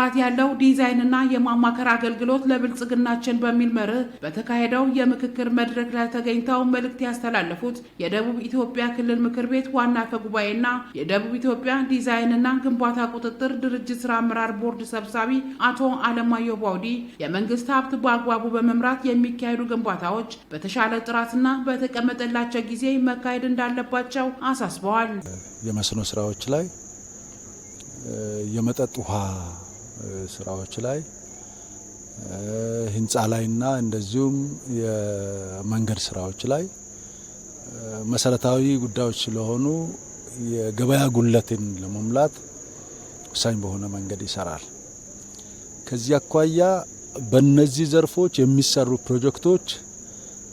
ጥራት ያለው ዲዛይንና የማማከር አገልግሎት ለብልጽግናችን በሚል መርህ በተካሄደው የምክክር መድረክ ላይ ተገኝተው መልእክት ያስተላለፉት የደቡብ ኢትዮጵያ ክልል ምክር ቤት ዋና አፈ ጉባኤና የደቡብ ኢትዮጵያ ዲዛይንና ግንባታ ቁጥጥር ድርጅት ስራ አመራር ቦርድ ሰብሳቢ አቶ አለማየሁ ባውዲ የመንግስት ሀብት በአግባቡ በመምራት የሚካሄዱ ግንባታዎች በተሻለ ጥራትና በተቀመጠላቸው ጊዜ መካሄድ እንዳለባቸው አሳስበዋል። የመስኖ ስራዎች ላይ የመጠጥ ውሃ ስራዎች ላይ ህንጻ ላይና እንደዚሁም የመንገድ ስራዎች ላይ መሰረታዊ ጉዳዮች ስለሆኑ የገበያ ጉለትን ለመሙላት ወሳኝ በሆነ መንገድ ይሰራል። ከዚህ አኳያ በእነዚህ ዘርፎች የሚሰሩ ፕሮጀክቶች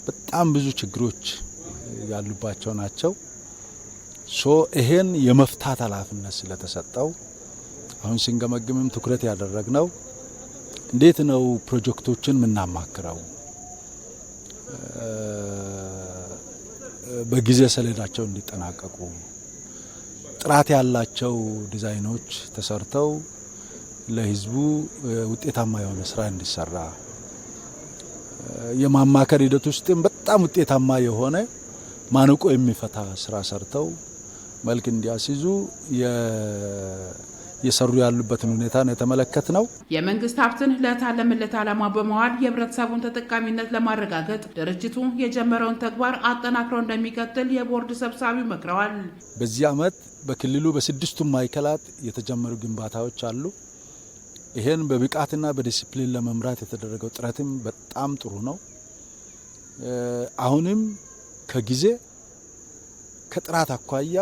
በጣም ብዙ ችግሮች ያሉባቸው ናቸው። ይሄን የመፍታት ኃላፊነት ስለተሰጠው አሁን ስንገመግምም ትኩረት ያደረግነው እንዴት ነው ፕሮጀክቶችን ምናማክረው በጊዜ ሰሌዳቸው እንዲጠናቀቁ ጥራት ያላቸው ዲዛይኖች ተሰርተው ለህዝቡ ውጤታማ የሆነ ስራ እንዲሰራ የማማከር ሂደት ውስጥም በጣም ውጤታማ የሆነ ማነቆ የሚፈታ ስራ ሰርተው መልክ እንዲያስይዙ የሰሩ ያሉበትን ሁኔታ ነው የተመለከትነው። የመንግስት ሀብትን ለታለመለት ዓላማ በመዋል የህብረተሰቡን ተጠቃሚነት ለማረጋገጥ ድርጅቱ የጀመረውን ተግባር አጠናክሮ እንደሚቀጥል የቦርድ ሰብሳቢው መክረዋል። በዚህ ዓመት በክልሉ በስድስቱም ማዕከላት የተጀመሩ ግንባታዎች አሉ። ይሄን በብቃትና በዲሲፕሊን ለመምራት የተደረገው ጥረትም በጣም ጥሩ ነው። አሁንም ከጊዜ ከጥራት አኳያ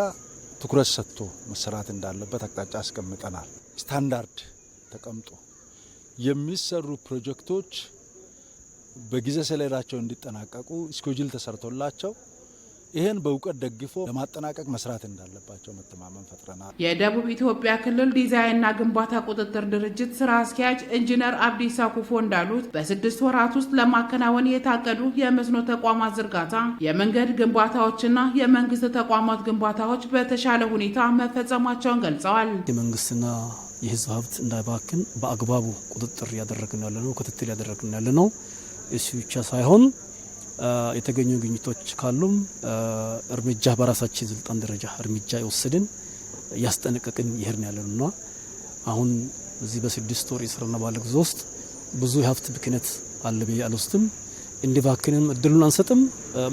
ትኩረት ሰጥቶ መሰራት እንዳለበት አቅጣጫ አስቀምጠናል። ስታንዳርድ ተቀምጦ የሚሰሩ ፕሮጀክቶች በጊዜ ሰሌዳቸው እንዲጠናቀቁ ስኬጁል ተሰርቶላቸው ይሄን በእውቀት ደግፎ ለማጠናቀቅ መስራት እንዳለባቸው መተማመን ፈጥረናል። የደቡብ ኢትዮጵያ ክልል ዲዛይንና ግንባታ ቁጥጥር ድርጅት ስራ አስኪያጅ ኢንጂነር አብዲሳ ኩፎ እንዳሉት በ6 ወራት ውስጥ ለማከናወን የታቀዱ የመስኖ ተቋማት ዝርጋታ፣ የመንገድ ግንባታዎችና የመንግስት ተቋማት ግንባታዎች በተሻለ ሁኔታ መፈጸማቸውን ገልጸዋል። የመንግስትና የህዝብ ሀብት እንዳይባክን በአግባቡ ቁጥጥር ያደረግን ያለነው ክትትል ያደረግን ያለነው እሱ ብቻ ሳይሆን የተገኙ ግኝቶች ካሉም እርምጃ በራሳችን ስልጣን ደረጃ እርምጃ የወሰድን ያስጠነቀቅን ይሄርን ያለነውና አሁን እዚህ በ6 ወር የሰራና ባለ ጊዜ ውስጥ ብዙ የሀብት ብክነት አለ ብዬ አልወስድም። እንዲባክንም እድሉን አንሰጥም።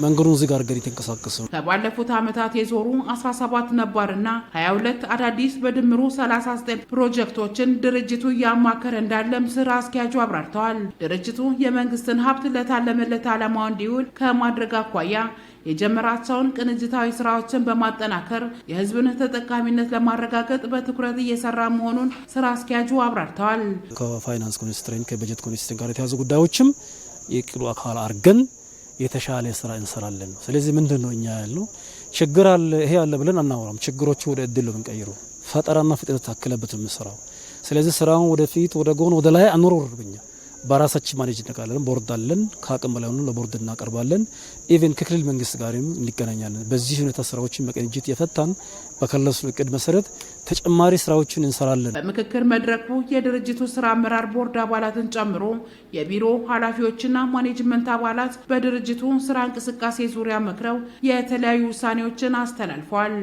መንገዱን እዚህ ጋር ገሪ ተንቀሳቀሱ። ከባለፉት ዓመታት የዞሩ 17 ነባርና 22 አዳዲስ በድምሩ 39 ፕሮጀክቶችን ድርጅቱ ያማከረ እንዳለም ስራ አስኪያጁ አብራርተዋል። ድርጅቱ የመንግስትን ሀብት ለታለመለት ዓላማው እንዲውል ከማድረግ አኳያ የጀመራቸውን ቅንጅታዊ ስራዎችን በማጠናከር የህዝብን ተጠቃሚነት ለማረጋገጥ በትኩረት እየሰራ መሆኑን ስራ አስኪያጁ አብራርተዋል። ከፋይናንስ ኮንስትሬን ከበጀት ኮንስትሬን ጋር የተያዙ ጉዳዮችም የቅሉ አካል አርገን የተሻለ ስራ እንሰራለን ነው። ስለዚህ ምንድነው እኛ ያለው ችግር አለ ይሄ አለ ብለን አናወራም። ችግሮቹ ወደ እድል ብንቀይሩ ፈጠራና ፍጥነት ታከለበት የምንሰራው። ስለዚህ ስራውን ወደፊት ወደ ጎን ወደ ላይ አንወርብኛ በራሳችን ማኔጅ እናቃለን። ቦርድ አለን። ከአቅም በላይ ሆኖ ለቦርድ እናቀርባለን። ኢቭን ከክልል መንግስት ጋርም እንገናኛለን። በዚህ ሁኔታ ስራዎችን በቅንጅት የፈታን በከለሱ እቅድ መሰረት ተጨማሪ ስራዎችን እንሰራለን። በምክክር መድረኩ የድርጅቱ ስራ አመራር ቦርድ አባላትን ጨምሮ የቢሮ ኃላፊዎችና ማኔጅመንት አባላት በድርጅቱ ስራ እንቅስቃሴ ዙሪያ መክረው የተለያዩ ውሳኔዎችን አስተላልፈዋል።